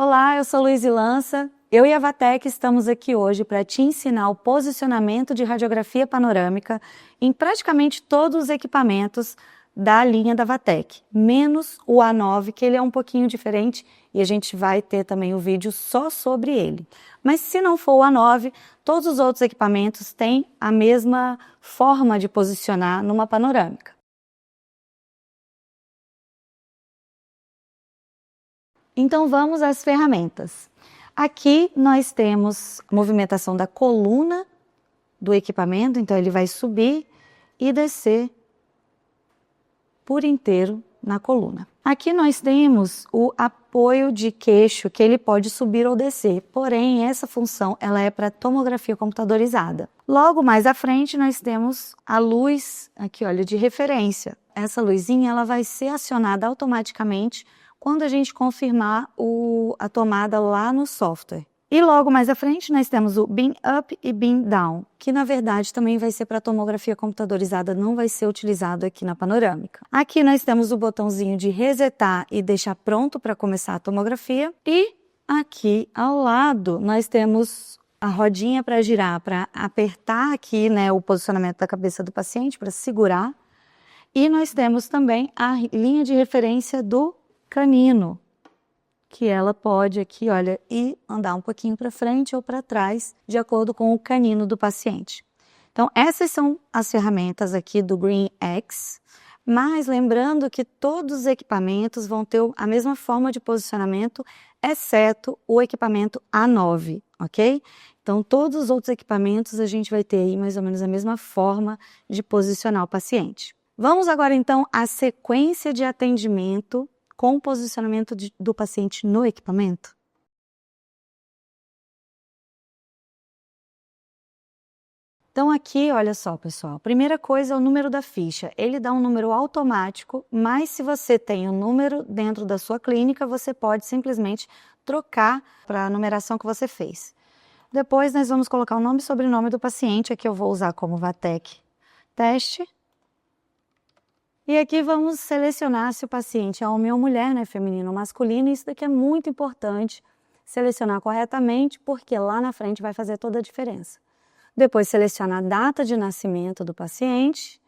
Olá, eu sou Luiz Lança. Eu e a Vatec estamos aqui hoje para te ensinar o posicionamento de radiografia panorâmica em praticamente todos os equipamentos da linha da Vatec, menos o A9, que ele é um pouquinho diferente e a gente vai ter também o vídeo só sobre ele. Mas se não for o A9, todos os outros equipamentos têm a mesma forma de posicionar numa panorâmica. Então vamos às ferramentas. Aqui nós temos a movimentação da coluna do equipamento, então ele vai subir e descer por inteiro na coluna. Aqui nós temos o apoio de queixo, que ele pode subir ou descer, porém essa função ela é para tomografia computadorizada. Logo mais à frente nós temos a luz, aqui olha, de referência. Essa luzinha ela vai ser acionada automaticamente quando a gente confirmar a tomada lá no software. E logo mais à frente nós temos o Beam Up e Beam Down, que na verdade também vai ser para tomografia computadorizada, não vai ser utilizado aqui na panorâmica. Aqui nós temos o botãozinho de resetar e deixar pronto para começar a tomografia. E aqui ao lado nós temos a rodinha para girar, para apertar aqui, né, o posicionamento da cabeça do paciente, para segurar. E nós temos também a linha de referência do canino, que ela pode aqui, olha, ir andar um pouquinho para frente ou para trás, de acordo com o canino do paciente. Então, essas são as ferramentas aqui do Green X, mas lembrando que todos os equipamentos vão ter a mesma forma de posicionamento, exceto o equipamento A9, ok? Então, todos os outros equipamentos a gente vai ter aí mais ou menos a mesma forma de posicionar o paciente. Vamos agora, então, à sequência de atendimento com o posicionamento do paciente no equipamento? Então aqui, olha só pessoal, a primeira coisa é o número da ficha. Ele dá um número automático, mas se você tem o número dentro da sua clínica, você pode simplesmente trocar para a numeração que você fez. Depois nós vamos colocar o nome e sobrenome do paciente, aqui eu vou usar como Vatec Teste. E aqui vamos selecionar se o paciente é homem ou mulher, né, feminino ou masculino. Isso daqui é muito importante selecionar corretamente, porque lá na frente vai fazer toda a diferença. Depois seleciona a data de nascimento do paciente.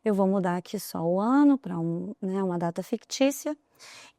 Eu vou mudar aqui só o ano para uma data fictícia.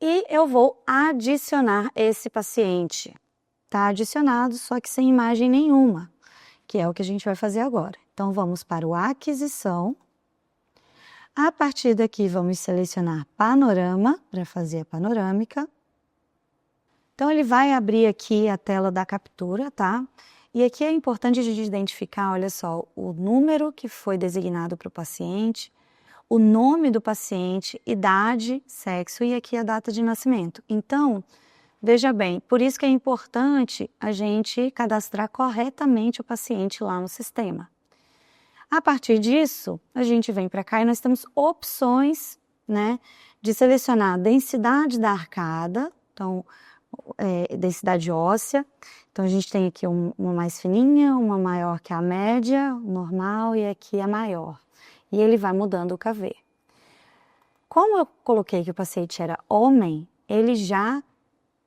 E eu vou adicionar esse paciente. Está adicionado, só que sem imagem nenhuma, que é o que a gente vai fazer agora. Então vamos para o aquisição. A partir daqui, vamos selecionar panorama, para fazer a panorâmica. Então, ele vai abrir aqui a tela da captura, tá? E aqui é importante a gente identificar, olha só, o número que foi designado para o paciente, o nome do paciente, idade, sexo e aqui a data de nascimento. Então, veja bem, por isso que é importante a gente cadastrar corretamente o paciente lá no sistema. A partir disso, a gente vem para cá e nós temos opções, né, de selecionar a densidade da arcada, então, densidade óssea. Então, a gente tem aqui uma mais fininha, uma maior que a média, normal, e aqui a maior. E ele vai mudando o KV. Como eu coloquei que o paciente era homem, ele já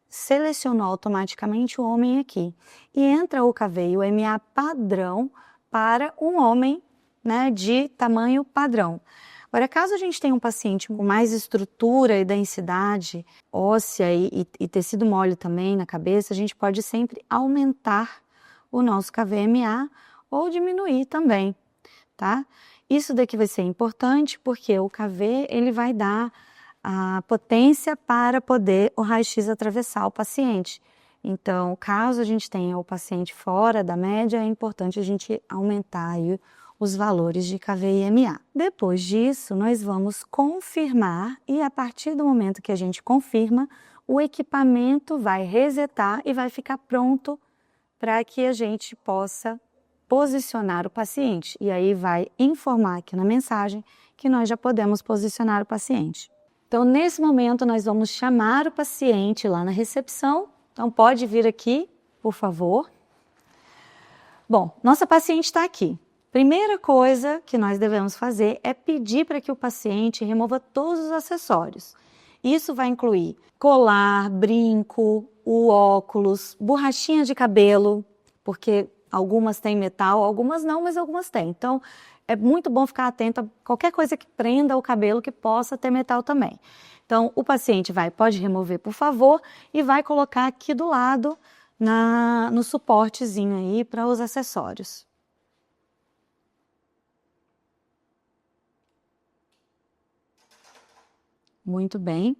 selecionou automaticamente o homem aqui. E entra o KV e o MA padrão para um homem, né, de tamanho padrão. Agora, caso a gente tenha um paciente com mais estrutura e densidade óssea e tecido mole também na cabeça, a gente pode sempre aumentar o nosso KVMA ou diminuir também, tá? Isso daqui vai ser importante porque o KV ele vai dar a potência para poder o raio-x atravessar o paciente. Então, caso a gente tenha o paciente fora da média, é importante a gente aumentar aí os valores de KV e MA. Depois disso, nós vamos confirmar e a partir do momento que a gente confirma, o equipamento vai resetar e vai ficar pronto para que a gente possa posicionar o paciente. E aí vai informar aqui na mensagem que nós já podemos posicionar o paciente. Então, nesse momento, nós vamos chamar o paciente lá na recepção. Então, pode vir aqui, por favor. Bom, nossa paciente está aqui. Primeira coisa que nós devemos fazer é pedir para que o paciente remova todos os acessórios. Isso vai incluir colar, brinco, o óculos, borrachinha de cabelo, porque algumas têm metal, algumas não, mas algumas têm. Então, é muito bom ficar atento a qualquer coisa que prenda o cabelo que possa ter metal também. Então, o paciente pode remover, por favor, e vai colocar aqui do lado no suportezinho aí para os acessórios. Muito bem.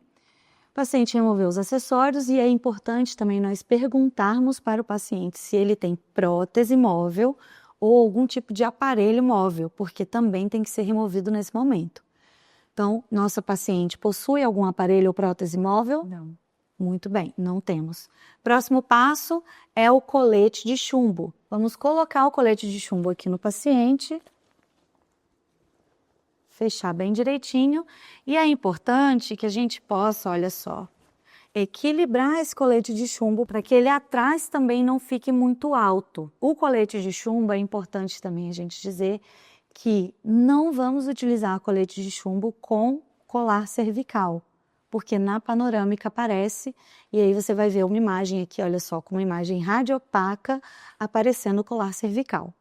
O paciente removeu os acessórios e é importante também nós perguntarmos para o paciente se ele tem prótese móvel ou algum tipo de aparelho móvel, porque também tem que ser removido nesse momento. Então, nossa paciente possui algum aparelho ou prótese móvel? Não. Muito bem, não temos. Próximo passo é o colete de chumbo. Vamos colocar o colete de chumbo aqui no paciente. Fechar bem direitinho. E é importante que a gente possa, olha só, equilibrar esse colete de chumbo para que ele atrás também não fique muito alto. O colete de chumbo é importante também a gente dizer que não vamos utilizar colete de chumbo com colar cervical, porque na panorâmica aparece, e aí você vai ver uma imagem aqui, olha só, com uma imagem radiopaca aparecendo o colar cervical.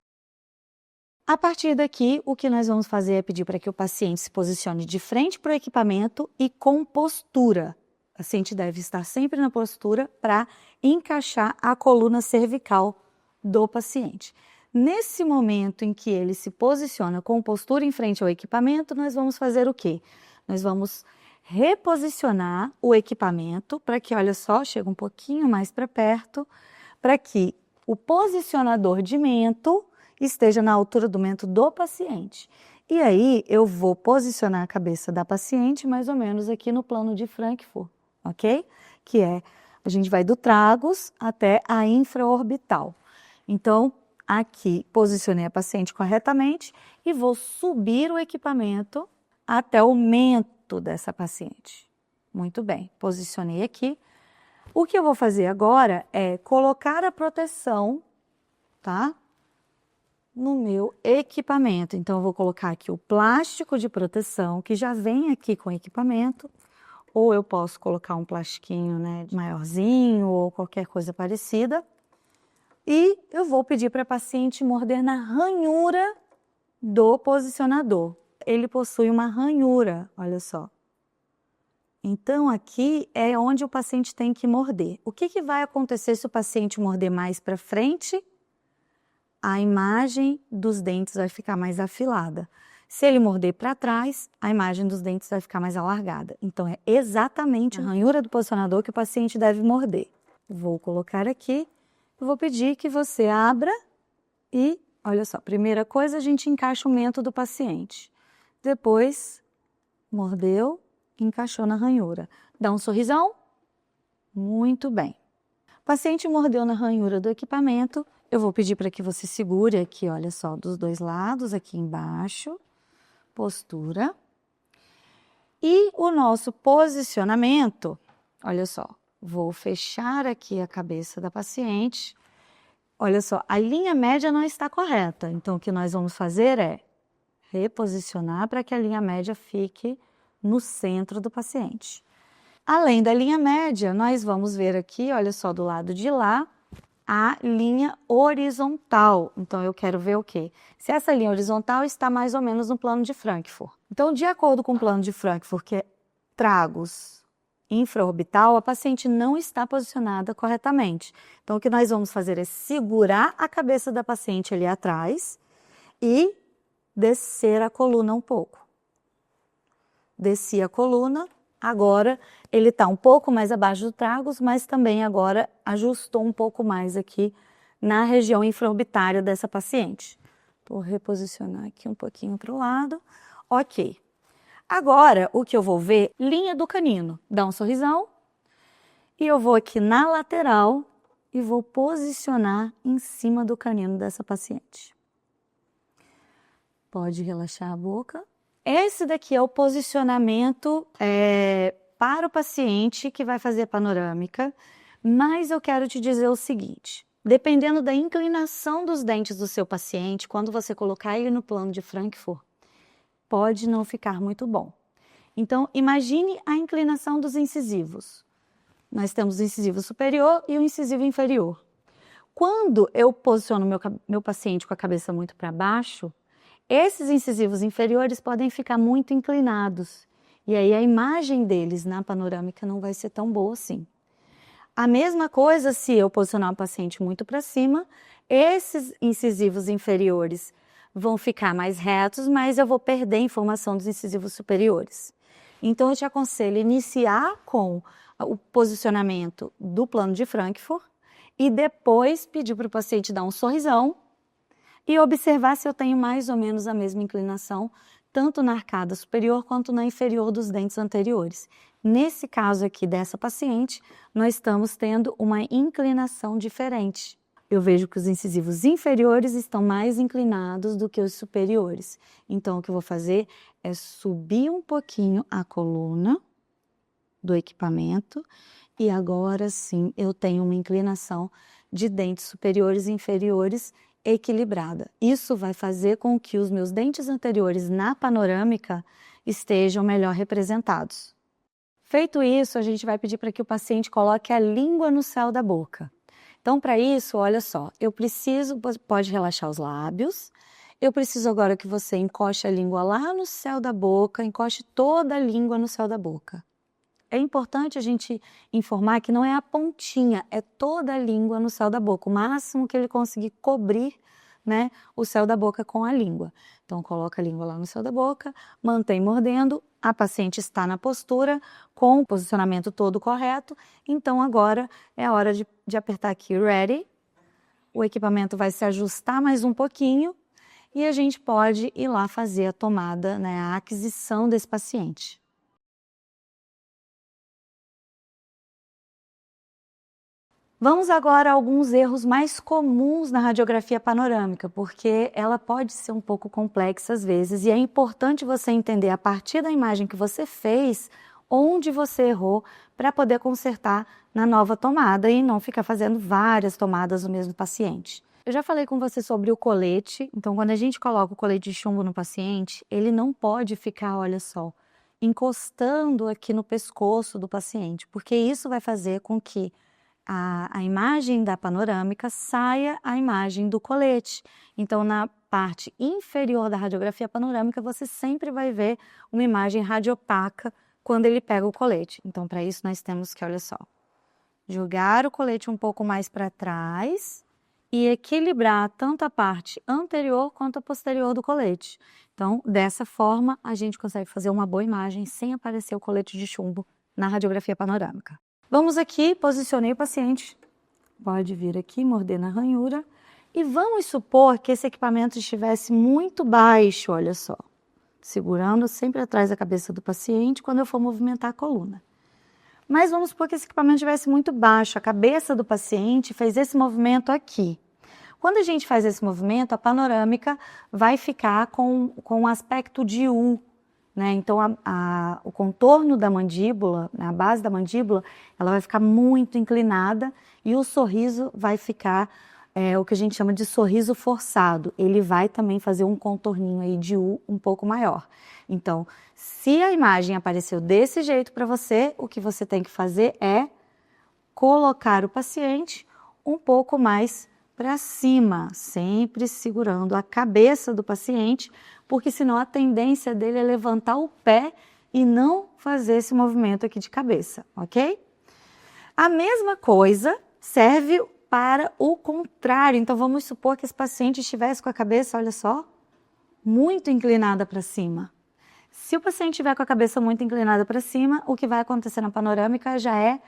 A partir daqui, o que nós vamos fazer é pedir para que o paciente se posicione de frente para o equipamento e com postura. O paciente deve estar sempre na postura para encaixar a coluna cervical do paciente. Nesse momento em que ele se posiciona com postura em frente ao equipamento, nós vamos fazer o quê? Nós vamos reposicionar o equipamento para que, olha só, chega um pouquinho mais para perto, para que o posicionador de mento esteja na altura do mento do paciente. E aí eu vou posicionar a cabeça da paciente mais ou menos aqui no plano de Frankfurt, ok? Que é, a gente vai do tragus até a infraorbital. Então, aqui posicionei a paciente corretamente e vou subir o equipamento até o mento dessa paciente. Muito bem, posicionei aqui. O que eu vou fazer agora é colocar a proteção, tá? No meu equipamento. Então, eu vou colocar aqui o plástico de proteção, que já vem aqui com o equipamento, ou eu posso colocar um plastiquinho, né, maiorzinho, ou qualquer coisa parecida. E eu vou pedir para a paciente morder na ranhura do posicionador. Ele possui uma ranhura, olha só. Então, aqui é onde o paciente tem que morder. O que vai acontecer se o paciente morder mais para frente? A imagem dos dentes vai ficar mais afilada. Se ele morder para trás, a imagem dos dentes vai ficar mais alargada. Então, é exatamente a ranhura do posicionador que o paciente deve morder. Vou colocar aqui, vou pedir que você abra e, olha só, primeira coisa, a gente encaixa o mento do paciente. Depois, mordeu, encaixou na ranhura. Dá um sorrisão? Muito bem. O paciente mordeu na ranhura do equipamento. Eu vou pedir para que você segure aqui, olha só, dos dois lados, aqui embaixo, postura. E o nosso posicionamento, olha só, vou fechar aqui a cabeça da paciente. Olha só, a linha média não está correta, então o que nós vamos fazer é reposicionar para que a linha média fique no centro do paciente. Além da linha média, nós vamos ver aqui, olha só, do lado de lá, a linha horizontal. Então, eu quero ver o quê? Se essa linha horizontal está mais ou menos no plano de Frankfurt. Então, de acordo com o plano de Frankfurt, que é tragus infraorbital, a paciente não está posicionada corretamente. Então, o que nós vamos fazer é segurar a cabeça da paciente ali atrás e descer a coluna um pouco. Desci a coluna. Agora, ele está um pouco mais abaixo do tragus, mas também agora ajustou um pouco mais aqui na região infraorbitária dessa paciente. Vou reposicionar aqui um pouquinho para o lado. Ok. Agora, o que eu vou ver? Linha do canino. Dá um sorrisão. E eu vou aqui na lateral e vou posicionar em cima do canino dessa paciente. Pode relaxar a boca. Esse daqui é o posicionamento para o paciente que vai fazer a panorâmica, mas eu quero te dizer o seguinte, dependendo da inclinação dos dentes do seu paciente, quando você colocar ele no plano de Frankfurt, pode não ficar muito bom. Então, imagine a inclinação dos incisivos. Nós temos o incisivo superior e o incisivo inferior. Quando eu posiciono meu paciente com a cabeça muito para baixo, esses incisivos inferiores podem ficar muito inclinados. E aí a imagem deles na panorâmica não vai ser tão boa assim. A mesma coisa se eu posicionar o paciente muito para cima, esses incisivos inferiores vão ficar mais retos, mas eu vou perder a informação dos incisivos superiores. Então eu te aconselho iniciar com o posicionamento do plano de Frankfurt e depois pedir para o paciente dar um sorrisão e observar se eu tenho mais ou menos a mesma inclinação, tanto na arcada superior quanto na inferior dos dentes anteriores. Nesse caso aqui dessa paciente, nós estamos tendo uma inclinação diferente. Eu vejo que os incisivos inferiores estão mais inclinados do que os superiores. Então, o que eu vou fazer é subir um pouquinho a coluna do equipamento e agora sim eu tenho uma inclinação de dentes superiores e inferiores equilibrada. Isso vai fazer com que os meus dentes anteriores na panorâmica estejam melhor representados. Feito isso, a gente vai pedir para que o paciente coloque a língua no céu da boca. Então, para isso, olha só, pode relaxar os lábios, eu preciso agora que você encoste a língua lá no céu da boca, encoste toda a língua no céu da boca. É importante a gente informar que não é a pontinha, é toda a língua no céu da boca, o máximo que ele conseguir cobrir, né, o céu da boca com a língua. Então, coloca a língua lá no céu da boca, mantém mordendo, a paciente está na postura, com o posicionamento todo correto, então agora é a hora de apertar aqui, ready, o equipamento vai se ajustar mais um pouquinho e a gente pode ir lá fazer a tomada, né, a aquisição desse paciente. Vamos agora a alguns erros mais comuns na radiografia panorâmica, porque ela pode ser um pouco complexa às vezes e é importante você entender a partir da imagem que você fez, onde você errou para poder consertar na nova tomada e não ficar fazendo várias tomadas no mesmo paciente. Eu já falei com você sobre o colete, então quando a gente coloca o colete de chumbo no paciente, ele não pode ficar, olha só, encostando aqui no pescoço do paciente, porque isso vai fazer com que a imagem da panorâmica saia a imagem do colete. Então, na parte inferior da radiografia panorâmica, você sempre vai ver uma imagem radiopaca quando ele pega o colete. Então, para isso, nós temos que, olha só, jogar o colete um pouco mais para trás e equilibrar tanto a parte anterior quanto a posterior do colete. Então, dessa forma, a gente consegue fazer uma boa imagem sem aparecer o colete de chumbo na radiografia panorâmica. Vamos aqui, posicionei o paciente, pode vir aqui, morder na ranhura, e vamos supor que esse equipamento estivesse muito baixo, olha só, segurando sempre atrás da cabeça do paciente quando eu for movimentar a coluna. Mas vamos supor que esse equipamento estivesse muito baixo, a cabeça do paciente fez esse movimento aqui. Quando a gente faz esse movimento, a panorâmica vai ficar com um aspecto de U, né? Então, o contorno da mandíbula, a base da mandíbula, ela vai ficar muito inclinada e o sorriso vai ficar o que a gente chama de sorriso forçado. Ele vai também fazer um contorninho aí de U um pouco maior. Então, se a imagem apareceu desse jeito para você, o que você tem que fazer é colocar o paciente um pouco mais para cima, sempre segurando a cabeça do paciente, porque senão a tendência dele é levantar o pé e não fazer esse movimento aqui de cabeça, ok? A mesma coisa serve para o contrário. Então, vamos supor que esse paciente estivesse com a cabeça, olha só, muito inclinada para cima. Se o paciente estiver com a cabeça muito inclinada para cima, o que vai acontecer na panorâmica já é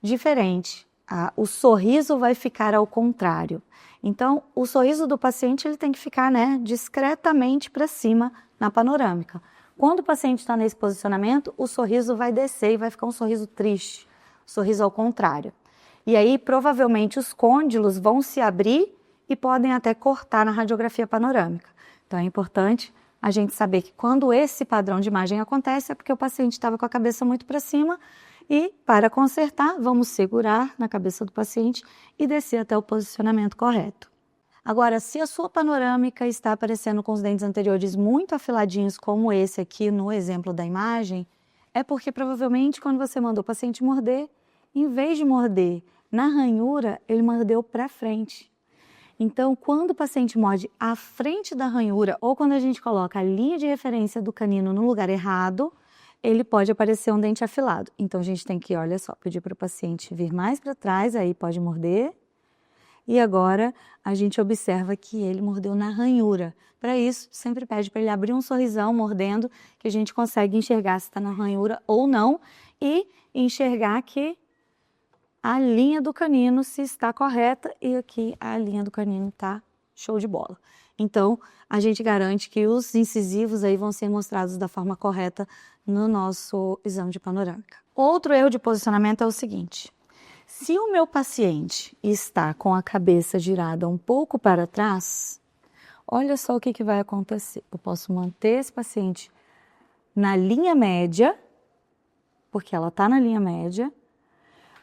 diferente. O sorriso vai ficar ao contrário. Então, o sorriso do paciente ele tem que ficar, né, discretamente para cima na panorâmica. Quando o paciente está nesse posicionamento, o sorriso vai descer e vai ficar um sorriso triste, sorriso ao contrário. E aí, provavelmente, os côndilos vão se abrir e podem até cortar na radiografia panorâmica. Então, é importante a gente saber que quando esse padrão de imagem acontece é porque o paciente estava com a cabeça muito para cima e, para consertar, vamos segurar na cabeça do paciente e descer até o posicionamento correto. Agora, se a sua panorâmica está aparecendo com os dentes anteriores muito afiladinhos, como esse aqui no exemplo da imagem, É porque provavelmente quando você mandou o paciente morder, em vez de morder na ranhura, ele mordeu para frente. Então, quando o paciente morde à frente da ranhura ou quando a gente coloca a linha de referência do canino no lugar errado, ele pode aparecer um dente afilado. Então, a gente tem que, olha só, pedir para o paciente vir mais para trás, aí pode morder. E agora a gente observa que ele mordeu na ranhura. Para isso, sempre pede para ele abrir um sorrisão mordendo, que a gente consegue enxergar se está na ranhura ou não e enxergar que a linha do canino se está correta e aqui a linha do canino está show de bola. Então, a gente garante que os incisivos aí vão ser mostrados da forma correta no nosso exame de panorâmica. Outro erro de posicionamento é o seguinte: se o meu paciente está com a cabeça girada um pouco para trás, olha só o que vai acontecer. Eu posso manter esse paciente na linha média, porque ela está na linha média,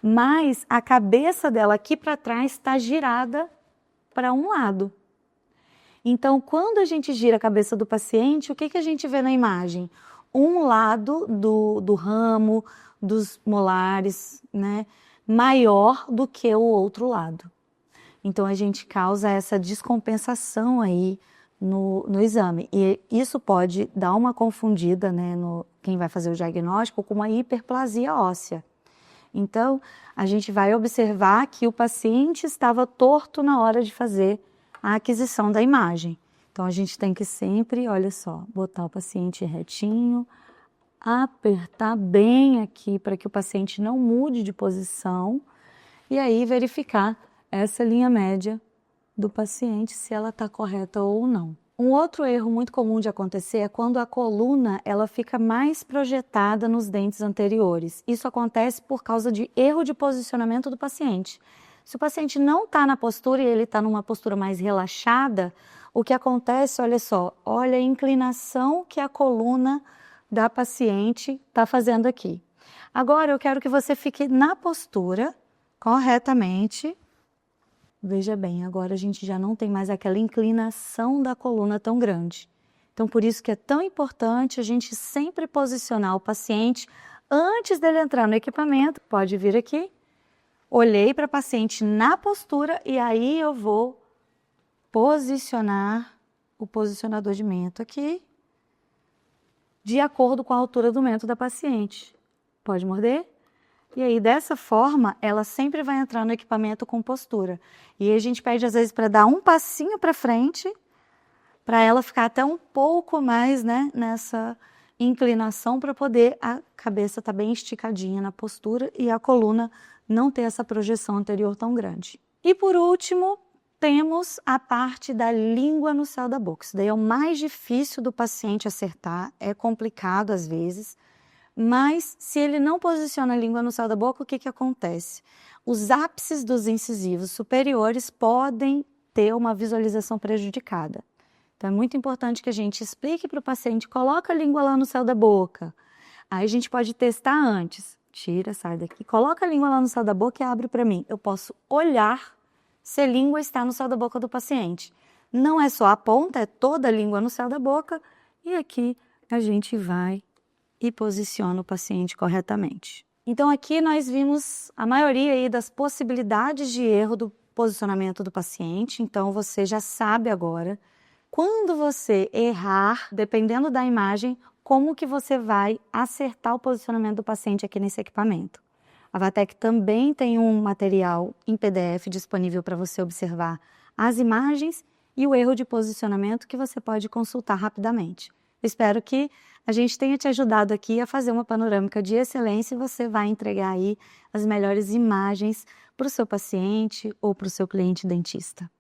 mas a cabeça dela aqui para trás está girada para um lado. Então, quando a gente gira a cabeça do paciente, o que a gente vê na imagem? Um lado do ramo, dos molares, né, maior do que o outro lado. Então, a gente causa essa descompensação aí no exame. E isso pode dar uma confundida, né, quem vai fazer o diagnóstico com uma hiperplasia óssea. Então, a gente vai observar que o paciente estava torto na hora de fazer a aquisição da imagem. Então, a gente tem que sempre, olha só, botar o paciente retinho, apertar bem aqui para que o paciente não mude de posição e aí verificar essa linha média do paciente, se ela está correta ou não. Um outro erro muito comum de acontecer é quando a coluna ela fica mais projetada nos dentes anteriores. Isso acontece por causa de erro de posicionamento do paciente. Se o paciente não está na postura e ele está numa postura mais relaxada, o que acontece, olha só, olha a inclinação que a coluna da paciente está fazendo aqui. Agora eu quero que você fique na postura corretamente. Veja bem, agora a gente já não tem mais aquela inclinação da coluna tão grande. Então, por isso que é tão importante a gente sempre posicionar o paciente antes dele entrar no equipamento. Pode vir aqui, olhei para o paciente na postura e aí eu vou posicionar o posicionador de mento aqui, de acordo com a altura do mento da paciente. Pode morder? E aí, dessa forma, ela sempre vai entrar no equipamento com postura. E aí a gente pede, às vezes, para dar um passinho para frente, para ela ficar até um pouco mais, né, nessa inclinação, para poder a cabeça estar bem esticadinha na postura e a coluna não ter essa projeção anterior tão grande. E, por último, temos a parte da língua no céu da boca. Isso daí é o mais difícil do paciente acertar, é complicado às vezes. Mas, se ele não posiciona a língua no céu da boca, o que acontece? Os ápices dos incisivos superiores podem ter uma visualização prejudicada. Então, é muito importante que a gente explique para o paciente, coloca a língua lá no céu da boca. Aí a gente pode testar antes. Tira, sai daqui, coloca a língua lá no céu da boca e abre para mim. Eu posso olhar se a língua está no céu da boca do paciente. Não é só a ponta, é toda a língua no céu da boca. E aqui a gente vai e posiciona o paciente corretamente. Então, aqui nós vimos a maioria aí das possibilidades de erro do posicionamento do paciente. Então, você já sabe agora, quando você errar, dependendo da imagem, como que você vai acertar o posicionamento do paciente aqui nesse equipamento. A Vatec também tem um material em PDF disponível para você observar as imagens e o erro de posicionamento que você pode consultar rapidamente. Espero que a gente tenha te ajudado aqui a fazer uma panorâmica de excelência e você vai entregar aí as melhores imagens para o seu paciente ou para o seu cliente dentista.